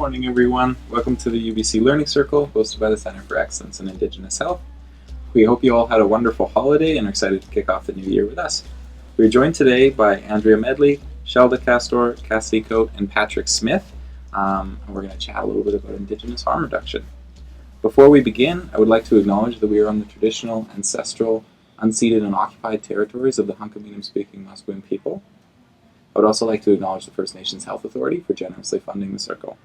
morning, everyone. Welcome to the UBC Learning Circle, hosted by the Center for Excellence in Indigenous Health. We hope you all had a wonderful holiday and are excited to kick off the new year with us. We're joined today by Andrea Medley, Shelda Castor, Cassidy Coate, and Patrick Smith. And we're going to chat a little bit about Indigenous harm reduction. Before we begin, I would like to acknowledge that we are on the traditional, ancestral, unceded, and occupied territories of the Hunkaminam-speaking Musqueam people. I would also like to acknowledge the First Nations Health Authority for generously funding the Circle.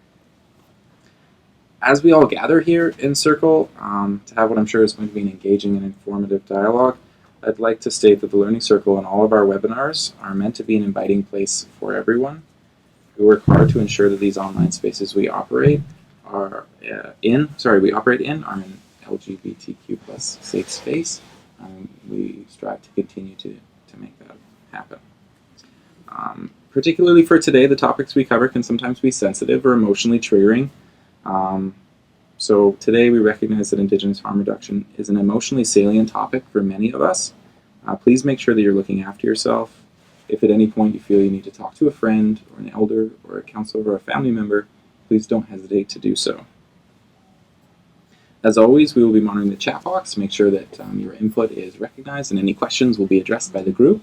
As we all gather here in Circle to have what I'm sure is going to be an engaging and informative dialogue, I'd like to state that the Learning Circle and all of our webinars are meant to be an inviting place for everyone. We work hard to ensure that these online spaces we operate are an LGBTQ plus safe space. We strive to continue to make that happen. Particularly for today, the topics we cover can sometimes be sensitive or emotionally triggering. So today we recognize that Indigenous harm reduction is an emotionally salient topic for many of us. Please make sure that you're looking after yourself. If at any point you feel you need to talk to a friend or an elder or a counselor or a family member, please don't hesitate to do so. As always, we will be monitoring the chat box to make sure that your input is recognized and any questions will be addressed by the group.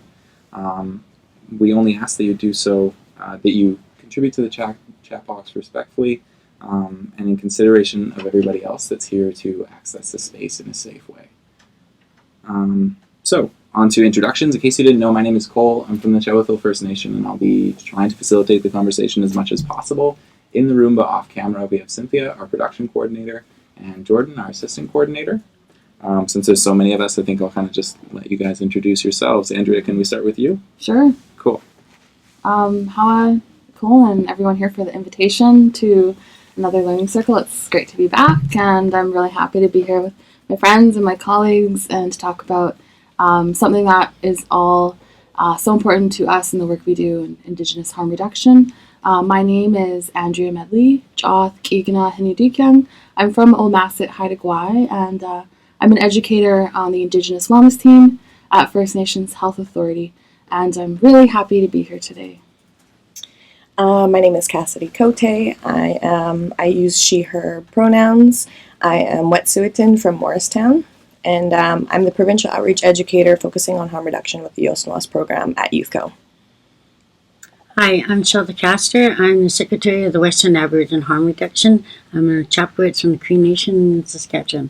We only ask that you do so, that you contribute to the chat box respectfully and in consideration of everybody else that's here to access the space in a safe way. So, on to introductions. In case you didn't know, my name is Cole. I'm from the Chewethil First Nation, and I'll be trying to facilitate the conversation as much as possible. In the room, but off camera, we have Cynthia, our production coordinator, and Jordan, our assistant coordinator. Since there's so many of us, I think I'll kind of just let you guys introduce yourselves. Andrea, can we start with you? Sure. Cool. Hawa, Cole, and everyone here for the invitation to another Learning Circle. It's great to be back, and I'm really happy to be here with my friends and my colleagues and to talk about something that is all so important to us in the work we do in Indigenous harm reduction. My name is Andrea Medley, Joth Kigana Hinidikyang. I'm from Old Masset, Haida Gwaii, and I'm an educator on the Indigenous Wellness team at First Nations Health Authority, and I'm really happy to be here today. My name is Cassidy Coate. I use she, her pronouns. I am Wet'suwet'en from Morristown, and I'm the provincial outreach educator focusing on harm reduction with the Yosnawas program at YouthCo. Hi, I'm Shelda Castor. I'm the Secretary of the Western Aboriginal Harm Reduction. I'm a Chapwitz from the Cree Nation in Saskatchewan.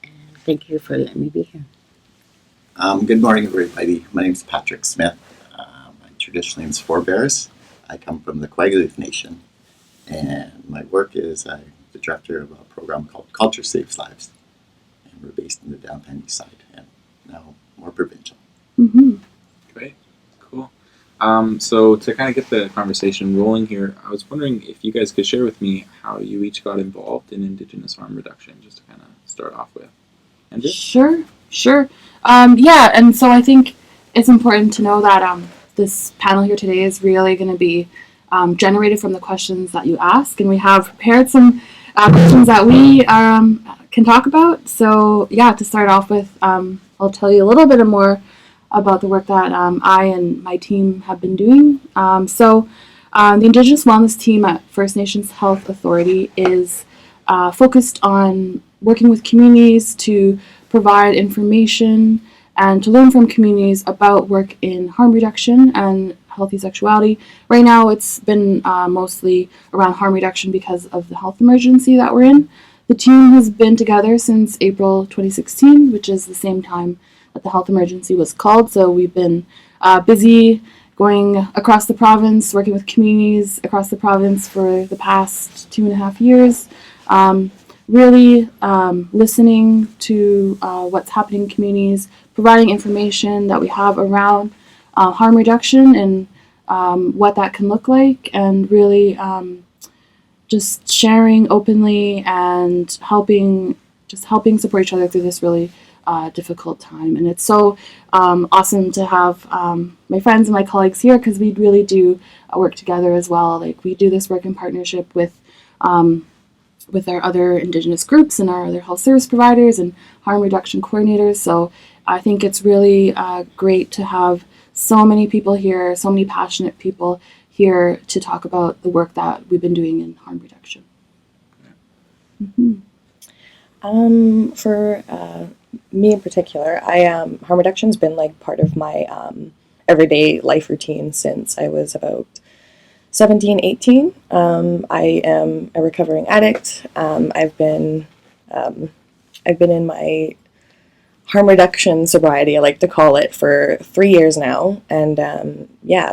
And thank you for letting me be here. Good morning, everybody. My name is Patrick Smith. My traditional name is Forebears. I come from the Kwagaleaf Nation, and my work is I'm the director of a program called Culture Saves Lives, and we're based in the downtown east side, and now more provincial. Mm-hmm. Great, cool. So to kind of get the conversation rolling here, I was wondering if you guys could share with me how you each got involved in Indigenous harm reduction, just to kind of start off with. Andrea? Sure. Yeah, and so I think it's important to know that this panel here today is really going to be generated from the questions that you ask, and we have prepared some questions that we can talk about. So yeah, to start off with, I'll tell you a little bit more about the work that I and my team have been doing. The Indigenous Wellness team at First Nations Health Authority is focused on working with communities to provide information and to learn from communities about work in harm reduction and healthy sexuality. Right now it's been mostly around harm reduction because of the health emergency that we're in. The team has been together since April 2016, which is the same time that the health emergency was called. So we've been busy going across the province, working with communities across the province for the past 2.5 years. Really listening to what's happening in communities, providing information that we have around harm reduction and what that can look like, and really just sharing openly and helping support each other through this really difficult time. And it's so awesome to have my friends and my colleagues here, because we really do work together as well. Like, we do this work in partnership with our other Indigenous groups and our other health service providers and harm reduction coordinators. So I think it's really great to have so many people here, so many passionate people here to talk about the work that we've been doing in harm reduction. For me in particular, harm reduction's been like part of my everyday life routine since I was about 17, 18. I am a recovering addict. I've been in my harm reduction sobriety, I like to call it, for 3 years now. And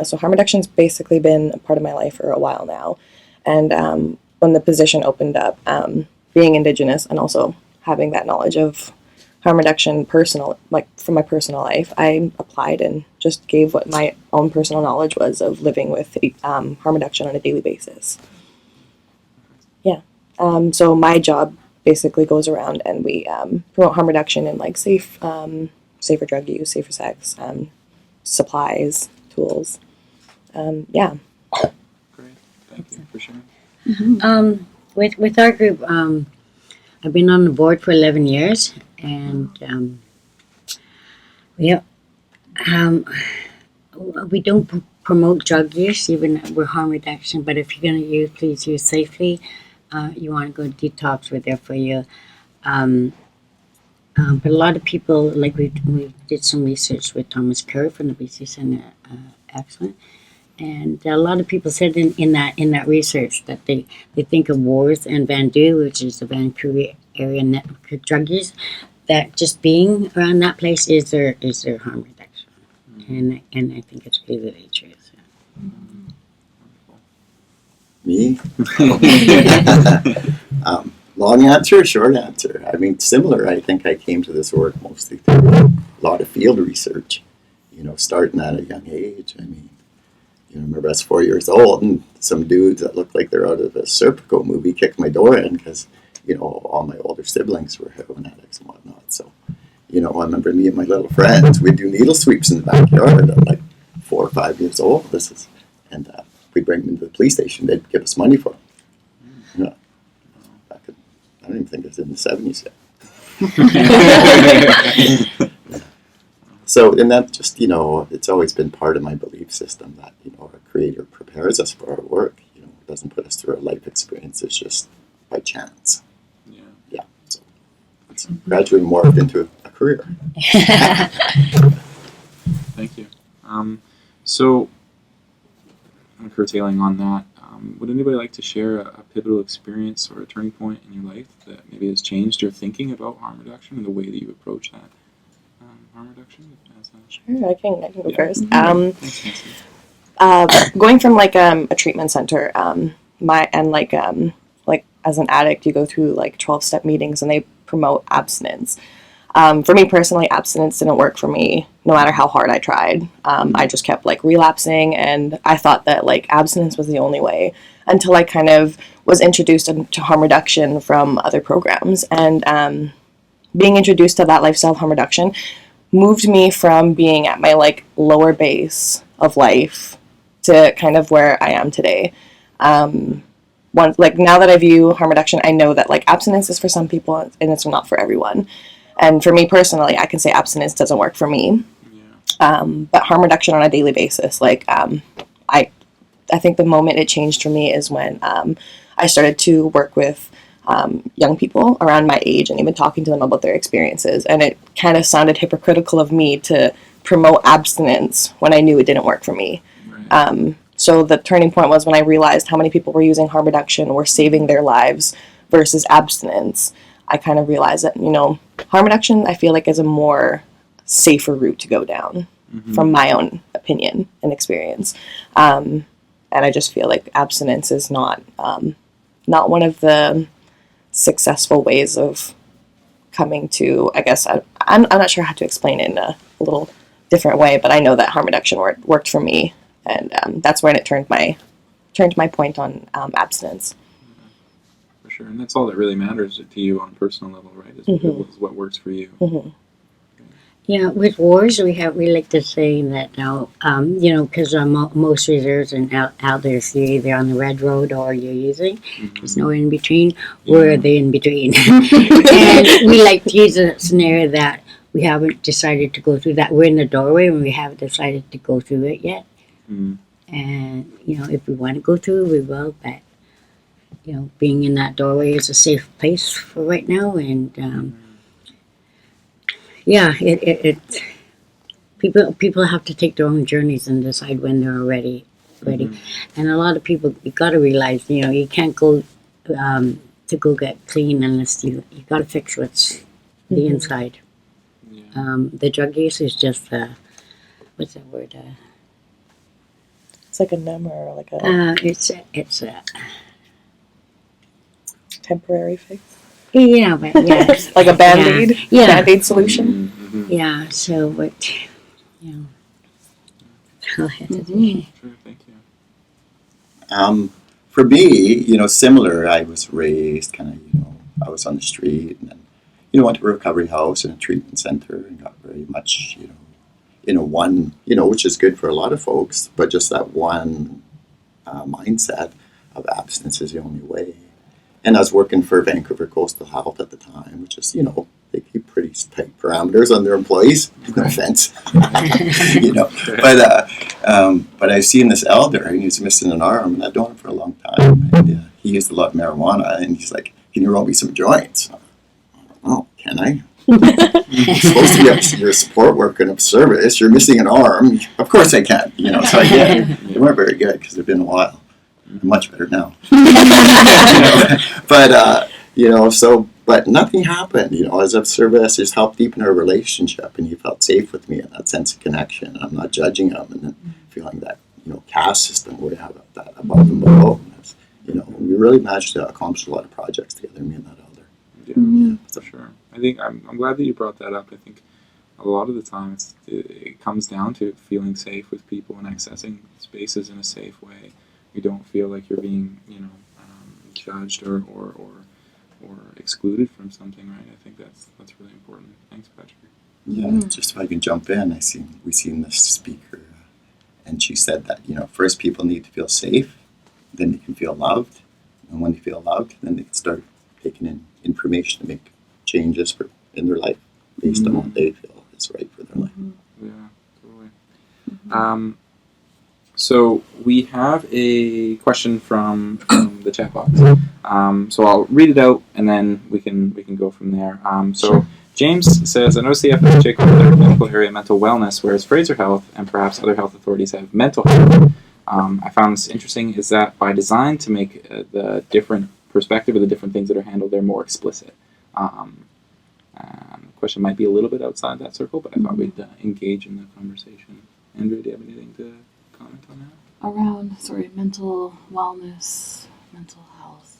so harm reduction's basically been a part of my life for a while now. And when the position opened up, being Indigenous and also having that knowledge of harm reduction from my personal life, I applied and just gave what my own personal knowledge was of living with harm reduction on a daily basis. Yeah. So my job basically goes around and we promote harm reduction in like safer drug use, safer sex, supplies, tools. Yeah. Great. Thank you for sharing. With our group, I've been on the board for 11 years, and we don't promote drug use, even with harm reduction. But if you're going to use, please use safely. You want to go detox, we're there for you. But a lot of people, like we did some research with Thomas Kerr from the BC Center Excellent, and a lot of people said in that research that they think of Wars and Vandu, which is the Vancouver area network of drug use, that just being around that place is their harm reduction, and I think it's really true. So. Me? Long answer, short answer. I mean, similar. I think I came to this work mostly through a lot of field research, starting at a young age. I mean, I remember I was 4 years old and some dudes that looked like they're out of a Serpico movie kicked my door in because, all my older siblings were heroin addicts and whatnot. So, I remember me and my little friends, we'd do needle sweeps in the backyard at like 4 or 5 years old. We'd bring them into the police station. They'd give us money for them. I don't even think it was in the 70s yet. So, and that just, it's always been part of my belief system that, our Creator prepares us for our work. It doesn't put us through a life experience. It's just by chance. Yeah. So it's gradually morphed into a career. Thank you. So, curtailing on that, would anybody like to share a pivotal experience or a turning point in your life that maybe has changed your thinking about harm reduction and the way that you approach that harm reduction? Sure, I can go first. Thanks, Going from like a treatment center, like as an addict, you go through like 12-step meetings and they promote abstinence. For me personally, abstinence didn't work for me no matter how hard I tried. I just kept like relapsing, and I thought that like abstinence was the only way until I kind of was introduced to harm reduction from other programs. And being introduced to that lifestyle of harm reduction moved me from being at my like lower base of life to kind of where I am today. Now that I view harm reduction, I know that like abstinence is for some people and it's not for everyone. And for me personally, I can say abstinence doesn't work for me. Yeah. But harm reduction on a daily basis, I think the moment it changed for me is when I started to work with young people around my age and even talking to them about their experiences. And it kind of sounded hypocritical of me to promote abstinence when I knew it didn't work for me. Right. So the turning point was when I realized how many people were using harm reduction were saving their lives versus abstinence. I kind of realized that, harm reduction, I feel like, is a more safer route to go down from my own opinion and experience. And I just feel like abstinence is not one of the successful ways of coming to, I guess, I'm not sure how to explain it in a little different way, but I know that harm reduction worked for me. And that's when it turned my point on abstinence. For sure, and that's all that really matters to you on a personal level, right? Is what works for you. Mm-hmm. Yeah, with wars, we like to say that now, because most reserves and elders, you're either on the red road or you're using. There's no in between. We're the in between. And we like to use a scenario that we haven't decided to go through that. We're in the doorway and we haven't decided to go through it yet. And, if we want to go through, we will, but, being in that doorway is a safe place for right now. And people have to take their own journeys and decide when they're ready. And a lot of people, you got to realize, you can't go to go get clean unless you got to fix what's the inside. The drug use is just what's that word? It's like a number or like a It's a temporary fix. but yeah, Like a Band-Aid? Yeah. Band-Aid solution? yeah. So what, I'll have to Sure, thank you. For me, similar. I was raised kind of, I was on the street and then, went to a recovery house and a treatment center and got very much, one, which is good for a lot of folks, but just that one mindset of abstinence is the only way. And I was working for Vancouver Coastal Health at the time, which is, they keep pretty tight parameters on their employees. No offense, But I've seen this elder, and he's missing an arm, and I've known him for a long time. And he used a lot of marijuana, and he's like, "Can you roll me some joints?" Oh, can I? You're supposed to be your support worker and of service. You're missing an arm. Of course I can. So I did. They weren't very good because they've been a while. They're much better now. But nothing happened. As of service, just helped deepen our relationship, and he felt safe with me in that sense of connection. I'm not judging him, and then feeling that caste system where you have that above and below. We really managed to accomplish a lot of projects together, me and that elder. Yeah, for sure. I think I'm glad that you brought that up. I think a lot of the time it comes down to feeling safe with people and accessing spaces in a safe way. You don't feel like you're being, judged or excluded from something, right? I think that's really important. Thanks, Patrick. Yeah, just if I can jump in, we seen this speaker, and she said that first people need to feel safe, then they can feel loved, and when they feel loved, then they can start taking in information to make changes in their life based on what they feel is right for their life. Yeah, totally. So we have a question from the chat box. So I'll read it out and then we can go from there. Sure. James says, I noticed the FNHA called their medical area mental wellness, whereas Fraser Health and perhaps other health authorities have mental health. I found this interesting. Is that by design to make the different perspective of the different things that are handled there more explicit? The question might be a little bit outside that circle, but I thought we'd engage in the conversation. Andrea, do you have anything to comment on that? Around, mental wellness, mental health.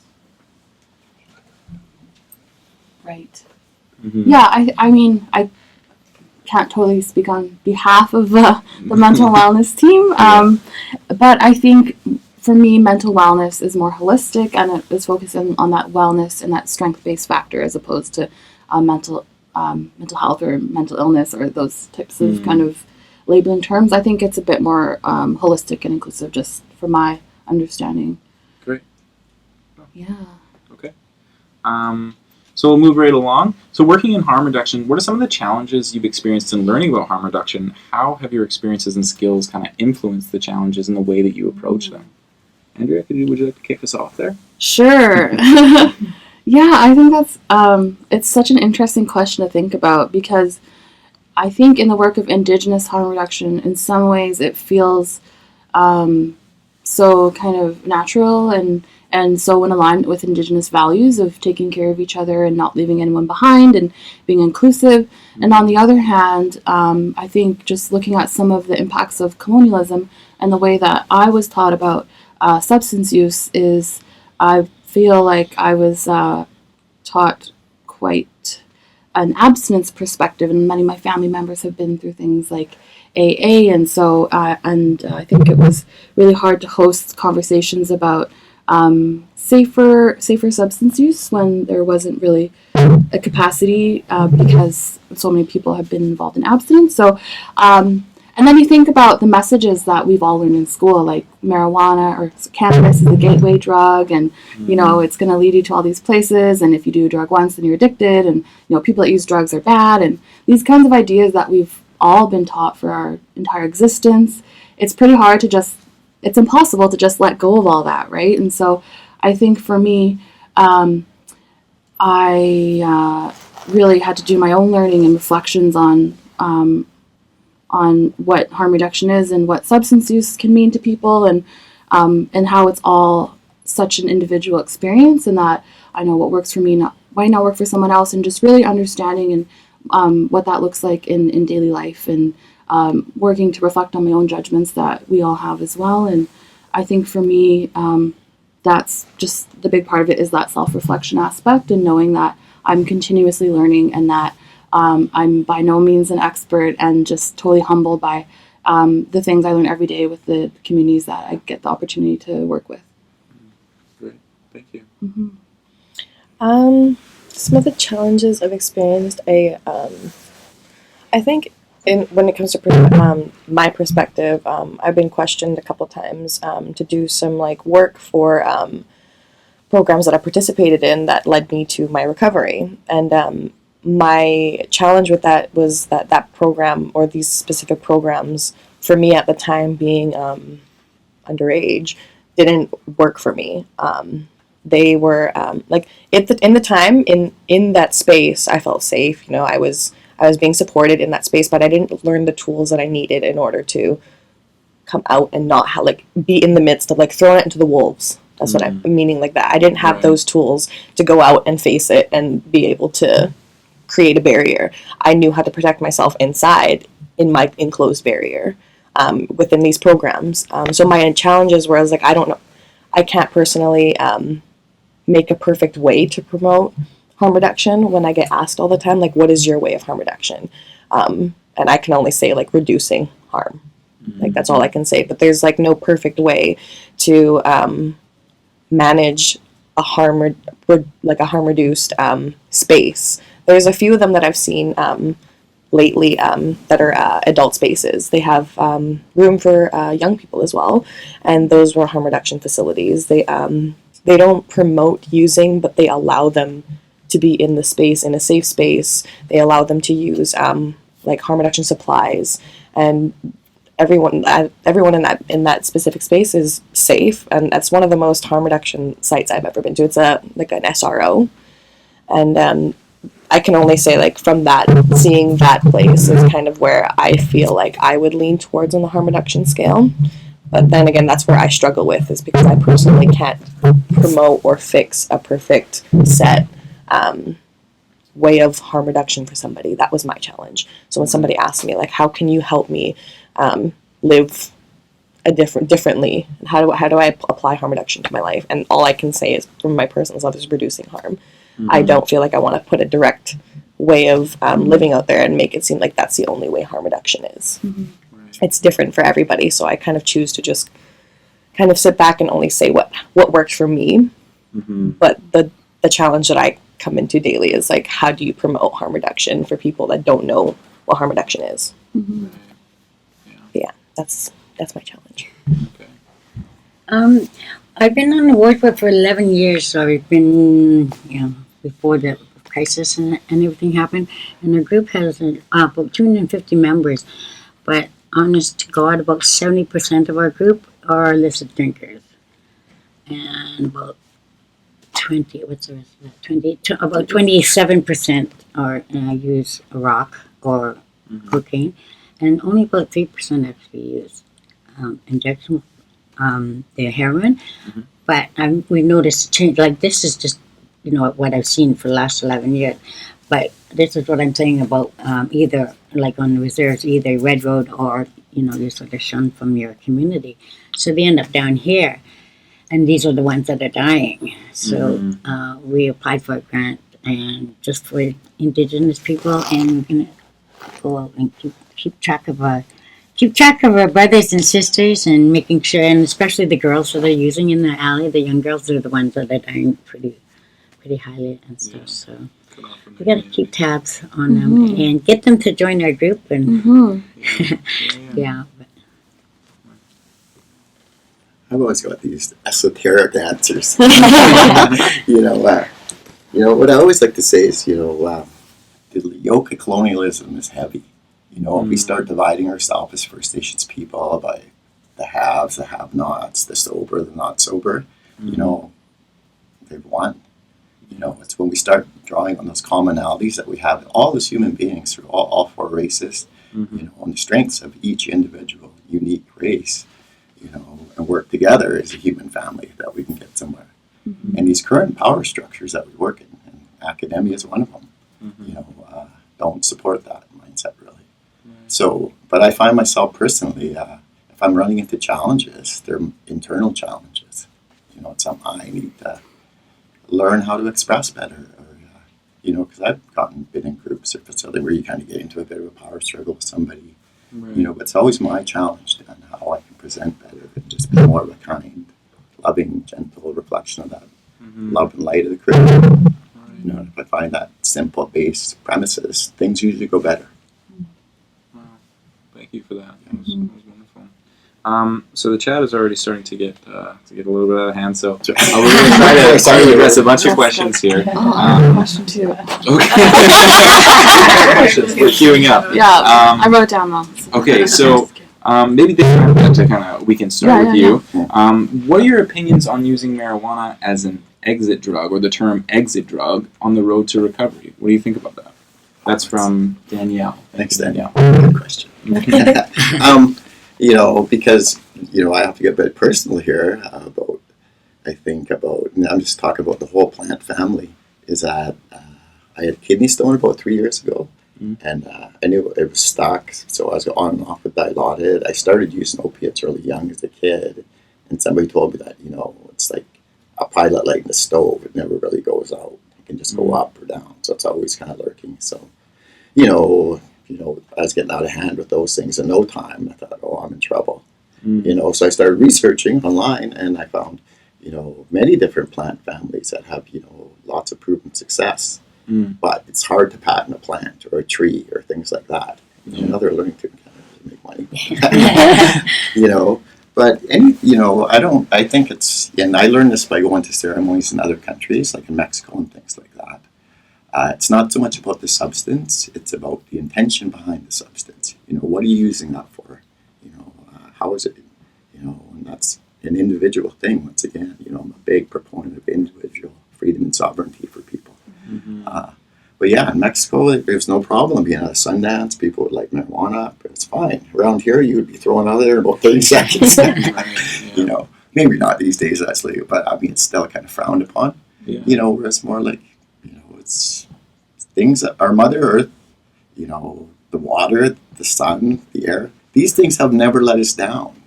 Right. Mm-hmm. Yeah, I mean, I can't totally speak on behalf of the mental wellness team, but I think for me, mental wellness is more holistic and it is focusing on that wellness and that strength-based factor as opposed to mental health or mental illness or those types of kind of labeling terms. I think it's a bit more holistic and inclusive, just from my understanding. Great. Yeah. Okay. So we'll move right along. So working in harm reduction, what are some of the challenges you've experienced in learning about harm reduction? How have your experiences and skills kind of influenced the challenges and the way that you approach them? Andrea, would you like to kick us off there? Sure. Yeah, I think that's it's such an interesting question to think about, because I think in the work of Indigenous harm reduction, in some ways it feels so kind of natural and so in alignment with Indigenous values of taking care of each other and not leaving anyone behind and being inclusive. And on the other hand, I think just looking at some of the impacts of colonialism and the way that I was taught about substance use is, I feel like I was taught quite an abstinence perspective, and many of my family members have been through things like AA, and so I think it was really hard to host conversations about safer substance use when there wasn't really a capacity because so many people have been involved in abstinence. So and then you think about the messages that we've all learned in school, like marijuana or cannabis is a gateway drug, and it's going to lead you to all these places, and if you do a drug once then you're addicted, and people that use drugs are bad, and these kinds of ideas that we've all been taught for our entire existence. It's pretty hard to it's impossible to just let go of all that, right? And so I think for me, I really had to do my own learning and reflections on what harm reduction is and what substance use can mean to people, and how it's all such an individual experience, and that I know what works for me might not work for someone else, and just really understanding and what that looks like in daily life, and working to reflect on my own judgments that we all have as well. And I think for me, that's just the big part of it, is that self-reflection aspect, and knowing that I'm continuously learning, and that I'm by no means an expert, and just totally humbled by the things I learn every day with the communities that I get the opportunity to work with. Great, thank you. Some of the challenges I've experienced, I think when it comes to my perspective, I've been questioned a couple times to do some like work for programs that I participated in that led me to my recovery. And my challenge with that was that program, or these specific programs, for me at the time being underage, didn't work for me. They were like in the time in that space, I felt safe. You know, I was being supported in that space, but I didn't learn the tools that I needed in order to come out and not be in the midst of thrown it into the wolves. That's what I'm meaning, like that. I didn't have those tools to go out and face it and be able to create a barrier. I knew how to protect myself inside in my enclosed barrier within these programs. So my challenges were, I was like, I don't know, I can't personally make a perfect way to promote harm reduction when I get asked all the time, like, what is your way of harm reduction? And I can only say reducing harm. Like, that's all I can say. But there's no perfect way to manage a harm reduced space. There's a few of them that I've seen lately that are adult spaces. They have room for young people as well, and those were harm reduction facilities. They don't promote using, but they allow them to be in the space, in a safe space. They allow them to use harm reduction supplies, and everyone in that specific space is safe, and that's one of the most harm reduction sites I've ever been to. It's an SRO, and I can only say from that, seeing that place is kind of where I feel like I would lean towards on the harm reduction scale. But then again, that's where I struggle with, is because I personally can't promote or fix a perfect set way of harm reduction for somebody. That was my challenge. So when somebody asked me, how can you help me live differently? How do I apply harm reduction to my life? And all I can say is, from my personal self, is reducing harm. I don't feel like I want to put a direct way of living out there and make it seem like that's the only way harm reduction is. It's different for everybody, so I kind of choose to just kind of sit back and only say what worked for me. But the challenge that I come into daily is how do you promote harm reduction for people that don't know what harm reduction is? Yeah, that's my challenge. I've been on the work for 11 years, so I've been, before the crisis and everything happened, and the group has about 250 members, but honest to God, about 70% of our group are illicit drinkers, and about 27% are use rock or cocaine, and only about 3% actually use injection, the heroin. But we noticed a change. This is just what I've seen for the last 11 years. But this is what I'm saying about either on the reserves, either Red Road or you're sort of shunned from your community, so they end up down here, and these are the ones that are dying. So we applied for a grant and just for Indigenous people, and we're gonna go out and keep track of our brothers and sisters, and making sure, and especially the girls that are using in the alley. The young girls are the ones that are dying pretty highly and stuff. So we got to keep tabs on them and get them to join our group. And yeah. I've always got these esoteric answers. What I always like to say is, the yoke of colonialism is heavy. We start dividing ourselves as First Nations people by the haves, the have-nots, the sober, the not sober. they've won. You know, it's when we start drawing on those commonalities that we have all as human beings through all four races, you know, on the strengths of each individual, unique race, you know, and work together as a human family that we can get somewhere. And these current power structures that we work in, and academia is one of them, you know, don't support that mindset really. So, but I find myself personally, if I'm running into challenges, they're internal challenges. You know, it's something I need to learn how to express better, or you know, because I've been in groups or facility where you kind of get into a bit of a power struggle with somebody. You know, but it's always my challenge on how I can present better and just be more of a kind, loving, gentle reflection of that love and light of the creator. You know, if I find that simple base premises, things usually go better. Wow. Thank you for that. That was wonderful. So the chat is already starting to get a little bit out of hand. So we're going to try to address a bunch of questions here. Question 2. Okay. Questions. We're queuing up. Yeah, I wrote it down though. Okay, so maybe we can start with you. What are your opinions on using marijuana as an exit drug, or the term exit drug, on the road to recovery? What do you think about that? That's from Danielle. Thanks, Danielle. Good question. You know, because, you know, I have to get a bit personal here about, and I'm just talking about the whole plant family, is that I had a kidney stone about 3 years ago, and I knew it was stuck, so I was on and off with Dilaudid. I started using opiates really young as a kid, and somebody told me that, you know, it's like a pilot light in the stove. It never really goes out. It can just go up or down, so it's always kind of lurking. So, you know, I was getting out of hand with those things in no time. I thought, oh, I'm in trouble. You know, so I started researching online, and I found, you know, many different plant families that have, you know, lots of proven success. But it's hard to patent a plant or a tree or things like that. Another learning to kind of make money. You know, but I think it's, and I learned this by going to ceremonies in other countries, like in Mexico and things like that. It's not so much about the substance, it's about the intention behind the substance. You know, what are you using that for? You know, how is it, you know, and that's an individual thing. Once again, you know, I'm a big proponent of individual freedom and sovereignty for people. But yeah, in Mexico, there's no problem being at a Sundance. People would like marijuana, but it's fine. Around here, you would be thrown out of there in about 30 seconds. You know, maybe not these days, actually, but I mean, it's still kind of frowned upon. You know, where it's more like, you know, it's things that our Mother Earth, you know, the water, the sun, the air, these things have never let us down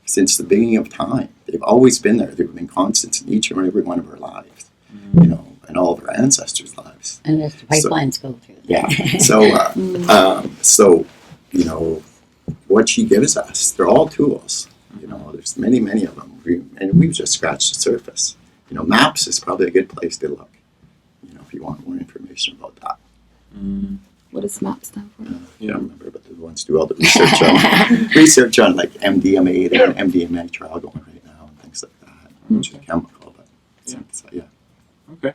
since the beginning of time. They've always been there. They've been constants in each and every one of our lives, you know, and all of our ancestors' lives. And as the pipelines go through. Yeah. So, you know, what she gives us, they're all tools. You know, there's many, many of them. And we've just scratched the surface. You know, MAPS is probably a good place to look, you know, if you want more information about that. What does MAP stand for? I don't remember, but the ones do all the research on like MDMA. They have an MDMA trial going right now and things like that, which is a chemical, but yeah. Okay.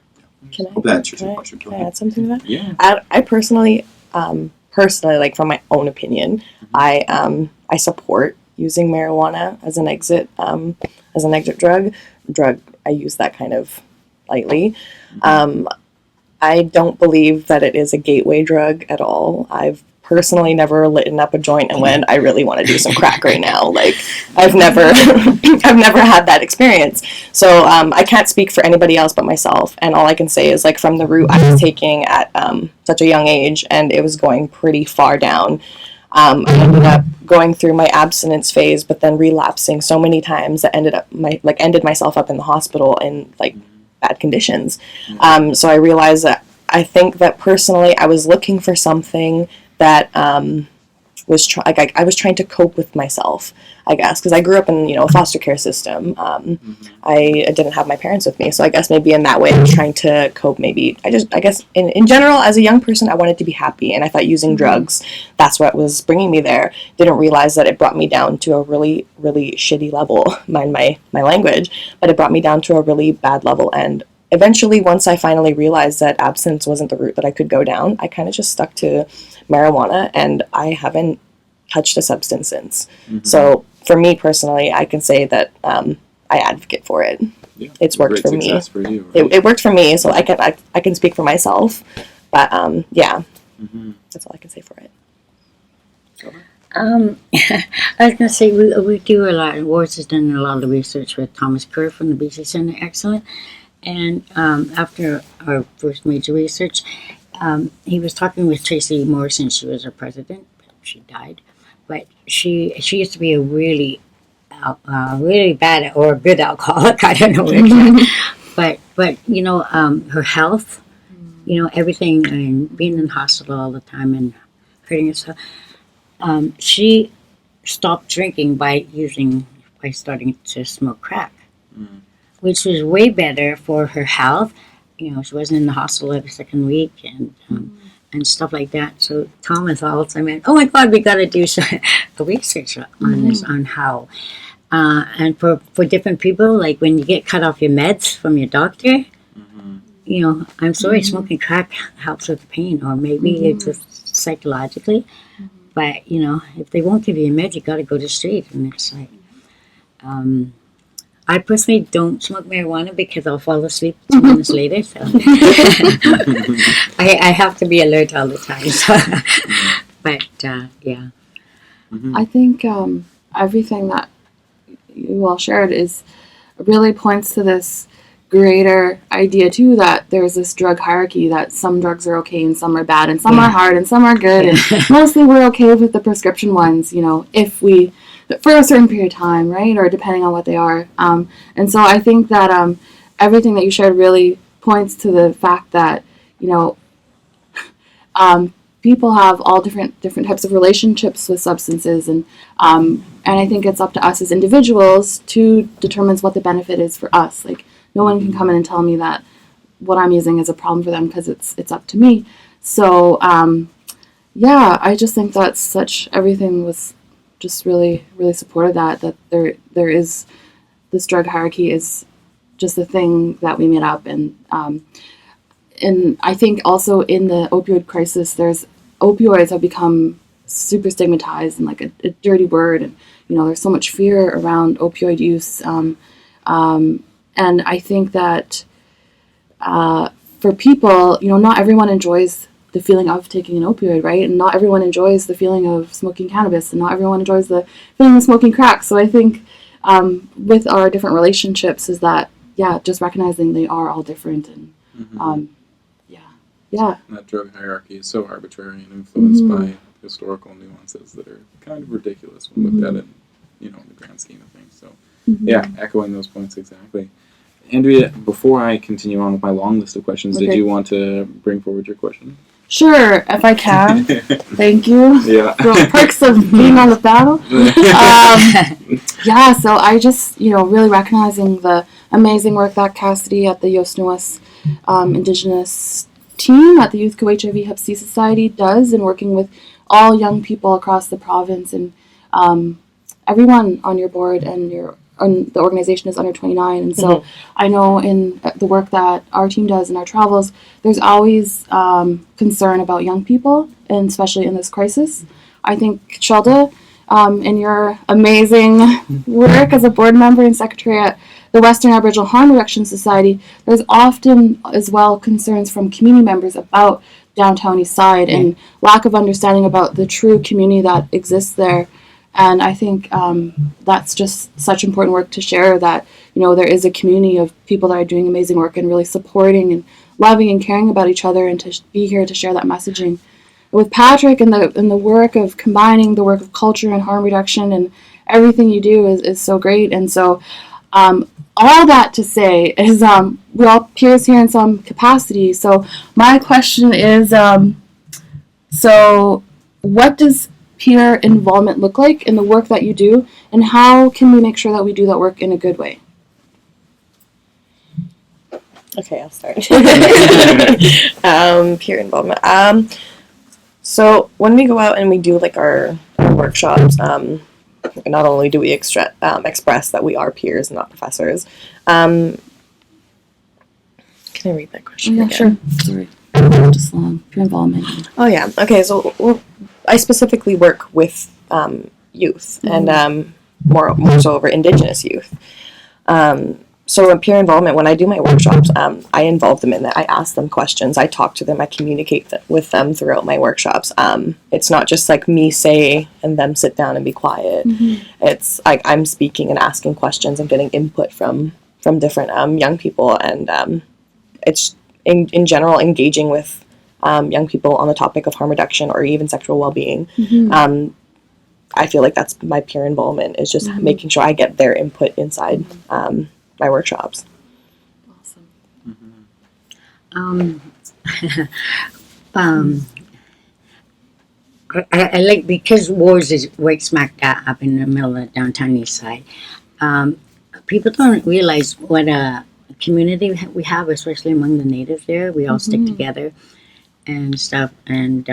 Can Hope that answers your question. I add something to that? Yeah. I personally, like from my own opinion, I support using marijuana as an exit drug. I use that kind of lightly. I don't believe that it is a gateway drug at all. I've personally never lit up a joint and went, I really want to do some crack right now. Like, I've never had that experience. So I can't speak for anybody else but myself. And all I can say is, like, from the route I was taking at such a young age, and it was going pretty far down. I ended up going through my abstinence phase, but then relapsing so many times that ended myself up in the hospital in like bad conditions. So I realized that I think that personally I was looking for something that was I was trying to cope with myself, I guess, because I grew up in, you know, a foster care system. I didn't have my parents with me, so I guess maybe in that way I was trying to cope. Maybe I guess in general, as a young person, I wanted to be happy, and I thought using drugs, that's what was bringing me there. Didn't realize that it brought me down to a really, really shitty level, mind my language, but it brought me down to a really bad level. And eventually, once I finally realized that abstinence wasn't the route that I could go down, I kind of just stuck to marijuana, and I haven't touched a substance since. So for me personally, I can say that I advocate for it. it's worked Great for me. success for you, right? It worked for me, so I can speak for myself. But yeah, that's all I can say for it. I was going to say, we do a lot, Wars has done a lot of research with Thomas Kerr from the BC Center Excellent. And after our first major research, he was talking with Tracy Morrison. She was our president. She died. But she used to be a really bad or good alcoholic. I don't know which. But you know, her health, you know, everything, and being in the hospital all the time and hurting herself. She stopped drinking by starting to smoke crack, which was way better for her health. You know, she wasn't in the hospital every second week and stuff like that. So Thomas also went, oh my God, we got to do some research on this, on how. And for different people, like when you get cut off your meds from your doctor, you know, I'm sorry, smoking crack helps with the pain, or maybe it's just psychologically. But, you know, if they won't give you a med, you got to go to the street. And it's like, I personally don't smoke marijuana because I'll fall asleep 2 minutes later. So I have to be alert all the time. So. But, yeah. I think everything that you all shared really points to this greater idea too, that there's this drug hierarchy, that some drugs are okay and some are bad and some are hard and some are good, and mostly we're okay with the prescription ones, you know, if we, for a certain period of time, right, or depending on what they are. And so I think that everything that you shared really points to the fact that, you know, people have all different types of relationships with substances, and I think it's up to us as individuals to determine what the benefit is for us. Like, no one can come in and tell me that what I'm using is a problem for them, because it's up to me. So yeah, I just think that everything was just really, really supported that there is this drug hierarchy is just a thing that we made up, and I think also in the opioid crisis, opioids have become super stigmatized and like a dirty word, and you know, there's so much fear around opioid use. And I think that for people, you know, not everyone enjoys the feeling of taking an opioid, right? And not everyone enjoys the feeling of smoking cannabis, and not everyone enjoys the feeling of smoking crack. So I think with our different relationships is that, yeah, just recognizing they are all different, and yeah. That drug hierarchy is so arbitrary and influenced by historical nuances that are kind of ridiculous when looked at it, you know, in the grand scheme of things. So yeah, echoing those points exactly. Andrea, before I continue on with my long list of questions, did you want to bring forward your question? Sure, if I can. Thank you. Yeah. The perks of being on the panel. Yeah, so I just, you know, really recognizing the amazing work that Cassidy at the Yosnuas Indigenous team at the Youth Co-HIV Hep C Society does in working with all young people across the province, and everyone on your board and the organization is under 29, and so I know in the work that our team does in our travels, there's always concern about young people, and especially in this crisis. I think, Shelda, in your amazing work as a board member and secretary at the Western Aboriginal Harm Reduction Society, there's often as well concerns from community members about downtown East Side and lack of understanding about the true community that exists there. And I think that's just such important work to share, that, you know, there is a community of people that are doing amazing work and really supporting and loving and caring about each other, and to be here to share that messaging. With Patrick and the work of combining the work of culture and harm reduction, and everything you do is so great. And so all that to say is we're all peers here in some capacity. So my question is, so what does peer involvement look like in the work that you do, and how can we make sure that we do that work in a good way? Okay, I'll start. Peer involvement. So when we go out and we do like our workshops, not only do we express that we are peers and not professors. Can I read that question again? Sure. Sorry. Just long. Peer involvement. Oh yeah. Okay. So I specifically work with youth, and more so over Indigenous youth. so peer involvement, when I do my workshops, I involve them in that. I ask them questions. I talk to them. I communicate with them throughout my workshops. It's not just like me say and them sit down and be quiet. It's like I'm speaking and asking questions and getting input from different young people, and it's in general engaging with young people on the topic of harm reduction or even sexual well-being. I feel like that's my peer involvement, is just making sure I get their input inside my workshops. Awesome. I like, because Wars is right smack dab up in the middle of the downtown east side. People don't realize what a community we have, especially among the natives there. We all stick together and stuff. And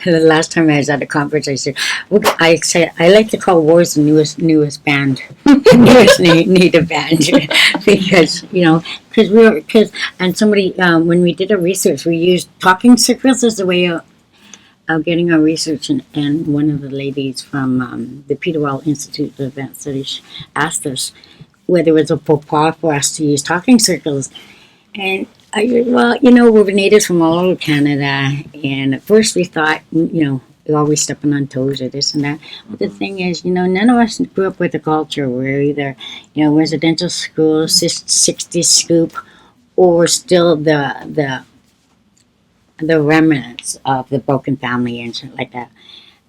the last time I was at a conference, I said, I like to call Wars the newest band, newest native band, because and somebody when we did our research, we used talking circles as a way of getting our research, and one of the ladies from the Peter Wall Institute of Advanced Studies asked us whether it was a faux pas for us to use talking circles, and I said, well, we're natives from all over Canada, and at first we thought, we're always stepping on toes or this and that. But the thing is, none of us grew up with a culture. We're either, residential school, 60s scoop, or still the remnants of the broken family and shit like that.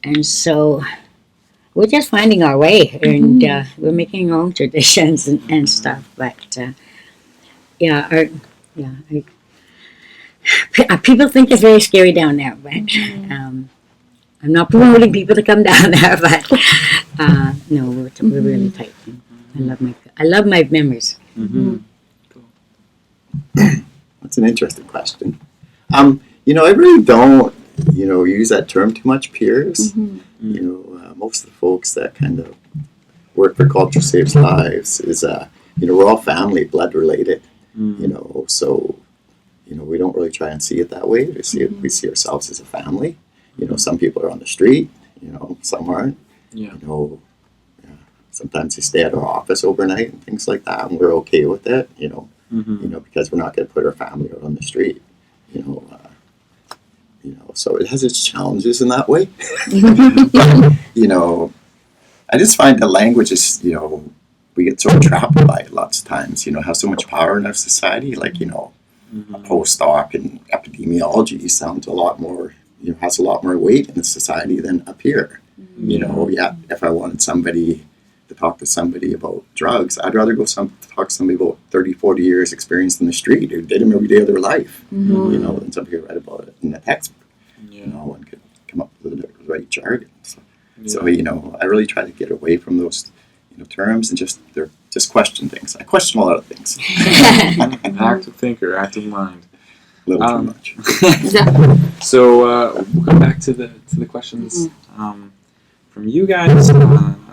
And so we're just finding our way, and we're making our own traditions and stuff. But people think it's very scary down there, but I'm not promoting people to come down there. But no, we're really tight. I love my members. That's an interesting question. I really don't, use that term too much, peers. Most of the folks that kind of work for Culture Saves Lives is, we're all family, blood related. So, we don't really try and see it that way. We see ourselves as a family. Some people are on the street, some aren't. Sometimes they stay at our office overnight and things like that, and we're okay with it, because we're not going to put our family out on the street, so it has its challenges in that way. But, I just find the language is, we get so trapped by it lots of times, have so much power in our society, like, a postdoc in epidemiology sounds a lot more, has a lot more weight in the society than up here. If I wanted somebody to talk to somebody about drugs, I'd rather go talk to somebody about 30, 40 years experience in the street who did them every day of their life, than somebody who read about it in a textbook. And could come up with the right jargon. So I really try to get away from those terms and just question things. I question a lot of things. Active thinker, active mind. A little too much. So we'll come back to the questions from you guys.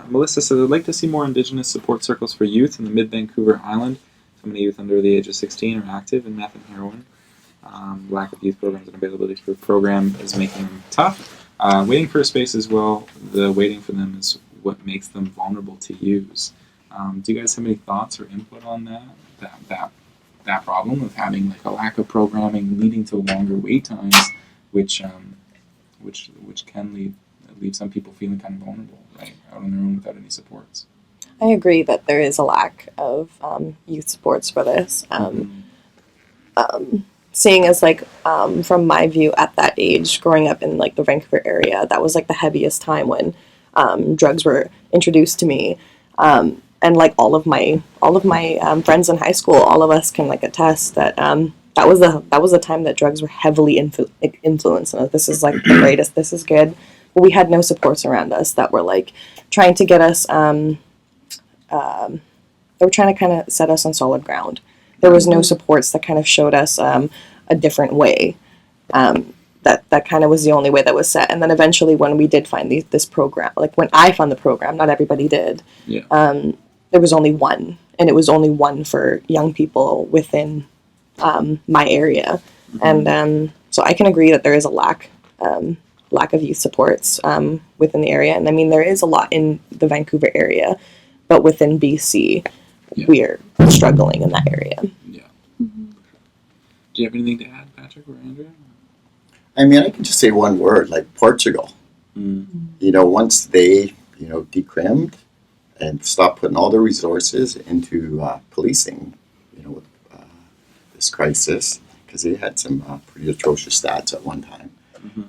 Melissa says, I'd like to see more Indigenous support circles for youth in the mid-Vancouver Island. So many youth under the age of 16 are active in meth and heroin. Lack of youth programs and availability for a program is making them tough. Waiting for a space as well, the waiting for them is what makes them vulnerable to use. Do you guys have any thoughts or input on that problem of having like a lack of programming leading to longer wait times, which can leave some people feeling kind of vulnerable, right, out on their own without any supports? I agree that there is a lack of youth supports for this. Seeing as from my view at that age, growing up in the Vancouver area, that was the heaviest time when drugs were introduced to me, and all of my friends in high school, all of us can attest that that was the time that drugs were heavily influenced. And this is the greatest, this is good. But we had no supports around us that were trying to get us. They were trying to kind of set us on solid ground. There was no supports that kind of showed us a different way. That kind of was the only way that was set. And then eventually when we did find this program, when I found the program, not everybody did, there was only one. And it was only one for young people within my area. And so I can agree that there is a lack of youth supports within the area. And I mean, there is a lot in the Vancouver area, but within BC, we're struggling in that area. Yeah. Do you have anything to add, Patrick or Andrea? I mean, I can just say one word, like Portugal. You know, once they, you know, decrimmed and stopped putting all their resources into policing, you know, this crisis, because they had some pretty atrocious stats at one time.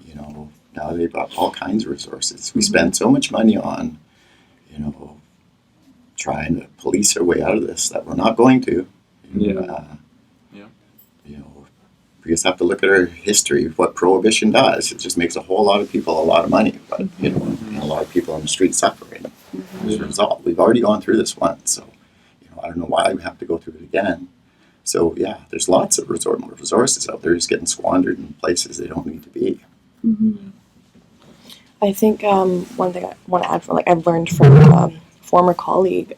You know, now they've got all kinds of resources. We spend so much money on, you know, trying to police our way out of this that we're not going to. You know, we just have to look at our history of what prohibition does. It just makes a whole lot of people a lot of money, but you know, and a lot of people on the street suffering as a result. We've already gone through this once, so you know, I don't know why we have to go through it again. So yeah, there's lots of resources out there just getting squandered in places they don't need to be. I think one thing I want to add from, like, I've learned from a former colleague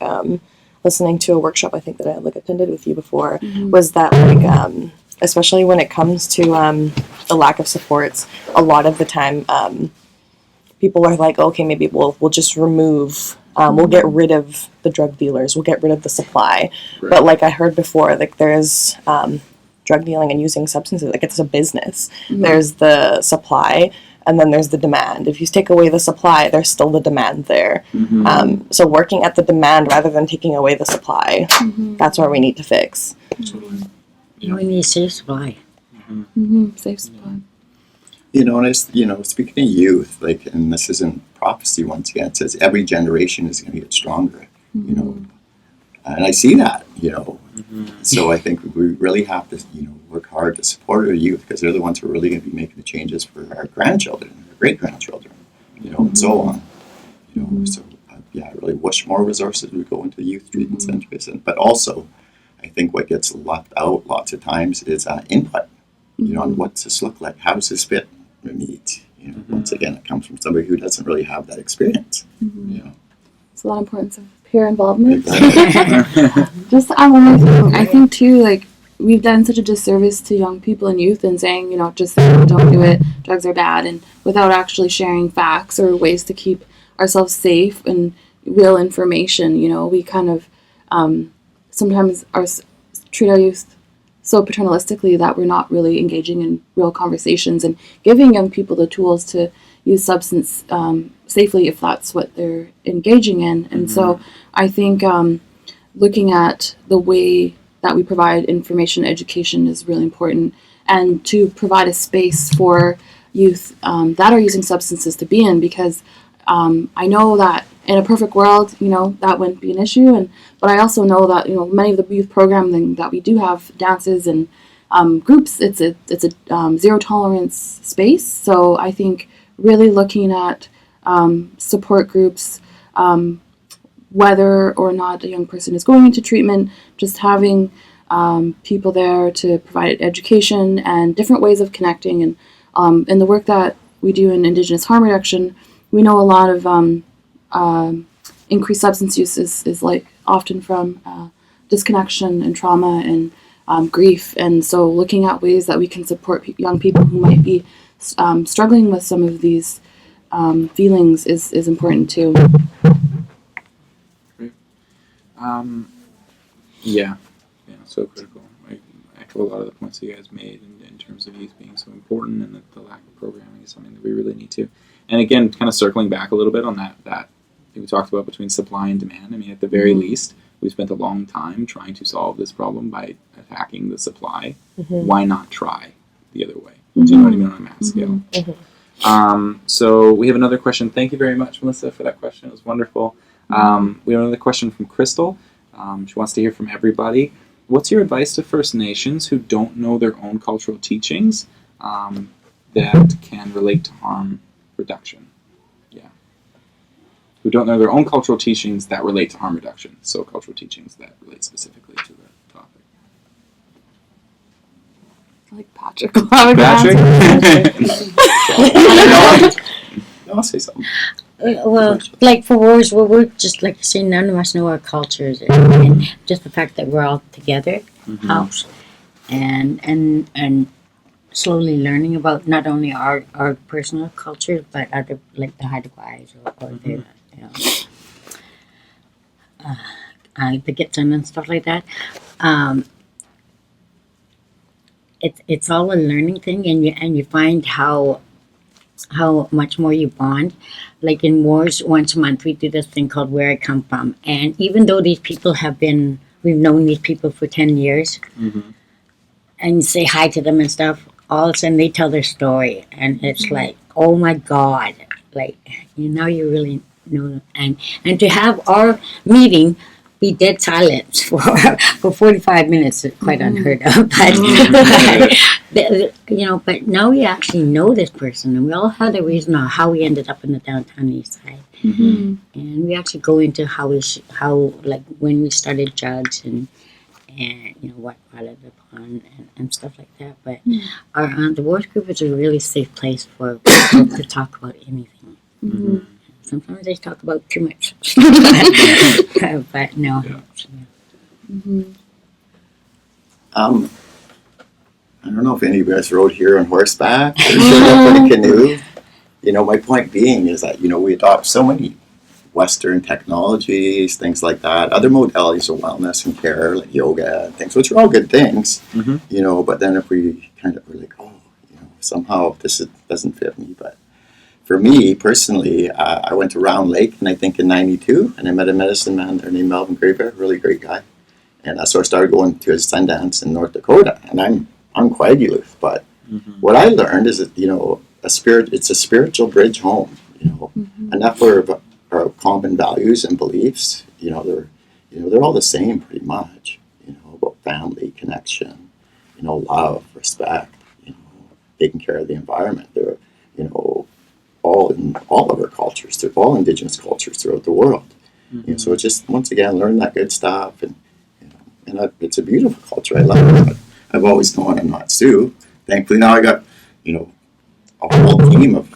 listening to a workshop I think that I like attended with you before, was that, like, especially when it comes to the lack of supports, a lot of the time people are like, okay, maybe we'll just remove, we'll get rid of the drug dealers, we'll get rid of the supply. Right. But like I heard before, like there's drug dealing and using substances, like it's a business. There's the supply, and then there's the demand. If you take away the supply, there's still the demand there. So working at the demand rather than taking away the supply, that's where we need to fix. We need safe supply. Safe supply. You know, and it's, you know, speaking of youth, like, and this isn't prophecy once again, it says every generation is going to get stronger, you know, and I see that, you know, so I think we really have to, you know, work hard to support our youth, because they're the ones who are really going to be making the changes for our grandchildren, our great-grandchildren, you know, and so on, you know, so yeah, I really wish more resources would go into youth treatment centers, but also I think what gets left out lots of times is input, you know, on what's this look like, how does this fit the needs, you know, once again, it comes from somebody who doesn't really have that experience, you know. It's a lot of importance of peer involvement. Exactly. Just to add one more thing, I think too, like, we've done such a disservice to young people and youth in saying, you know, just don't do it, drugs are bad, and without actually sharing facts or ways to keep ourselves safe and real information. You know, we kind of sometimes treat our youth so paternalistically that we're not really engaging in real conversations and giving young people the tools to use substance safely if that's what they're engaging in. And so I think looking at the way that we provide information education is really important, and to provide a space for youth that are using substances to be in, because I know that in a perfect world, you know, that wouldn't be an issue, but I also know that, you know, many of the youth programming that we do have, dances and groups, it's a zero tolerance space. So I think really looking at support groups, whether or not a young person is going into treatment, just having people there to provide education and different ways of connecting. And in the work that we do in Indigenous harm reduction, we know a lot of increased substance use is like often from disconnection and trauma and grief. And so looking at ways that we can support young people who might be struggling with some of these feelings is important too. Great. Yeah, so critical. I echo a lot of the points that you guys made in terms of youth being so important, and that the lack of programming is something that we really need to. And again, kind of circling back a little bit on that we talked about between supply and demand. I mean, at the very least, we spent a long time trying to solve this problem by attacking the supply. Why not try the other way? Do you know what I mean, on a mass scale? So we have another question. Thank you very much, Melissa, for that question. It was wonderful. We have another question from Crystal. She wants to hear from everybody. What's your advice to First Nations who don't know their own cultural teachings that can relate to harm reduction? Who don't know their own cultural teachings that relate to harm reduction. So cultural teachings that relate specifically to the topic. I like Patrick. Patrick? I'll say something. Well, like for wars, we're just like you say, none of us know our cultures, and just the fact that we're all together helps, and slowly learning about not only our personal culture, but other, like the Haida or the the Gitsin and stuff like that. It's all a learning thing, and you find how much more you bond. Like in wars, once a month we do this thing called Where I Come From, and even though we've known these people for 10 years, and you say hi to them and stuff, all of a sudden they tell their story, and it's like, oh my God, like you really know them. And to have our meeting be dead silence for 45 minutes is quite unheard of. But now we actually know this person, and we all had a reason on how we ended up in the downtown east side. And we actually go into how like when we started drugs and what brought it upon and stuff like that. But our divorce group is a really safe place for people to talk about anything. Sometimes they talk about too much, but no. I don't know if any of you guys rode here on horseback or showed up in a canoe. My point being is that, we adopt so many Western technologies, things like that, other modalities of wellness and care, like yoga and things, which are all good things, but then if we kind of were like, somehow this doesn't fit me. But for me personally, I went to Round Lake, and I think in '92, and I met a medicine man there named Melvin Graver, really great guy. And so I started going to his Sundance in North Dakota, and I'm Coagulous, but what I learned is that, it's a spiritual bridge home, enough of our common values and beliefs, they're all the same pretty much, about family, connection, love, respect, taking care of the environment. They're, all in all of our cultures. They're all Indigenous cultures throughout the world. So it's just, once again, learn that good stuff, and it's a beautiful culture. I love it. I've always known I'm not Sioux. Thankfully now I got, a whole team of,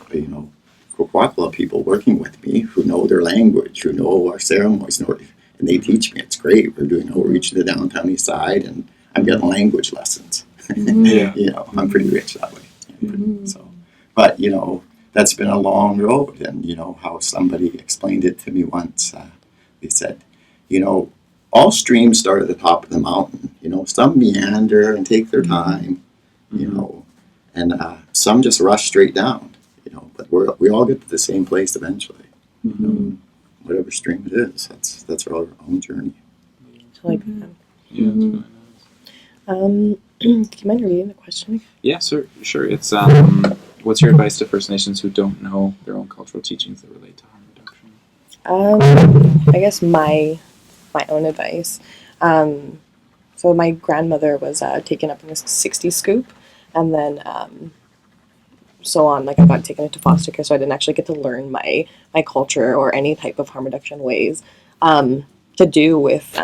Kwakwaka'wakw people working with me who know their language, who know our ceremonies, and they teach me. It's great. We're doing outreach to the downtown east side, and I'm getting language lessons. I'm pretty rich that way. So, but, that's been a long road, and, how somebody explained it to me once. They said, all streams start at the top of the mountain. Some meander and take their time, and some just rush straight down, but we all get to the same place eventually. Whatever stream it is, that's our own journey. I like that. Yeah, it's really nice. Do you mind reading the question again? Yeah, sure. It's what's your advice to First Nations who don't know their own cultural teachings that relate to harm reduction? I guess my own advice. So my grandmother was taken up in the 60 scoop, and then so on. Like, I got taken into foster care, so I didn't actually get to learn my culture or any type of harm reduction ways to do with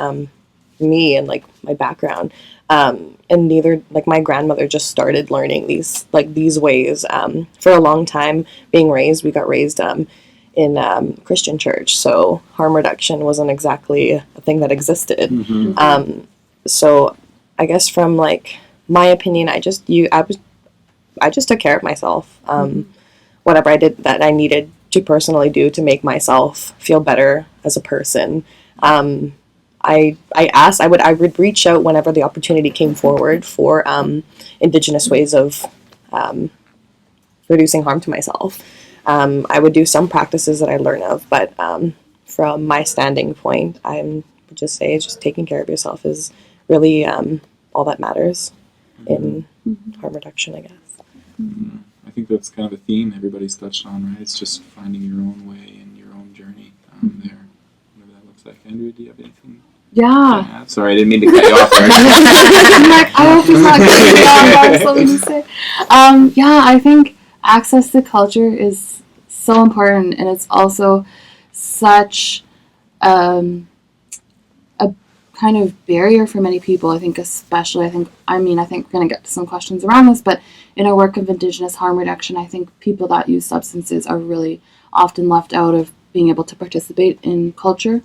me and like my background. And neither, like, my grandmother just started learning these ways for a long time. We got raised in Christian church, so harm reduction wasn't exactly a thing that existed. So I guess from like my opinion, I just took care of myself. Whatever I did that I needed to personally do to make myself feel better as a person. I would reach out whenever the opportunity came forward for Indigenous ways of reducing harm to myself. I would do some practices that I learn of, but from my standing point, I would just say just taking care of yourself is really all that matters in harm reduction, I guess. I think that's kind of a theme everybody's touched on, right? It's just finding your own way and your own journey there, whatever that looks like. Andrea, do you have anything? Yeah. Sorry, I didn't mean to cut you off there. I'm like, I hope he's not cutting me off. I have something to say. I think access to culture is so important, and it's also such a kind of barrier for many people. I think especially, I think we're going to get to some questions around this, but in our work of Indigenous harm reduction, I think people that use substances are really often left out of being able to participate in culture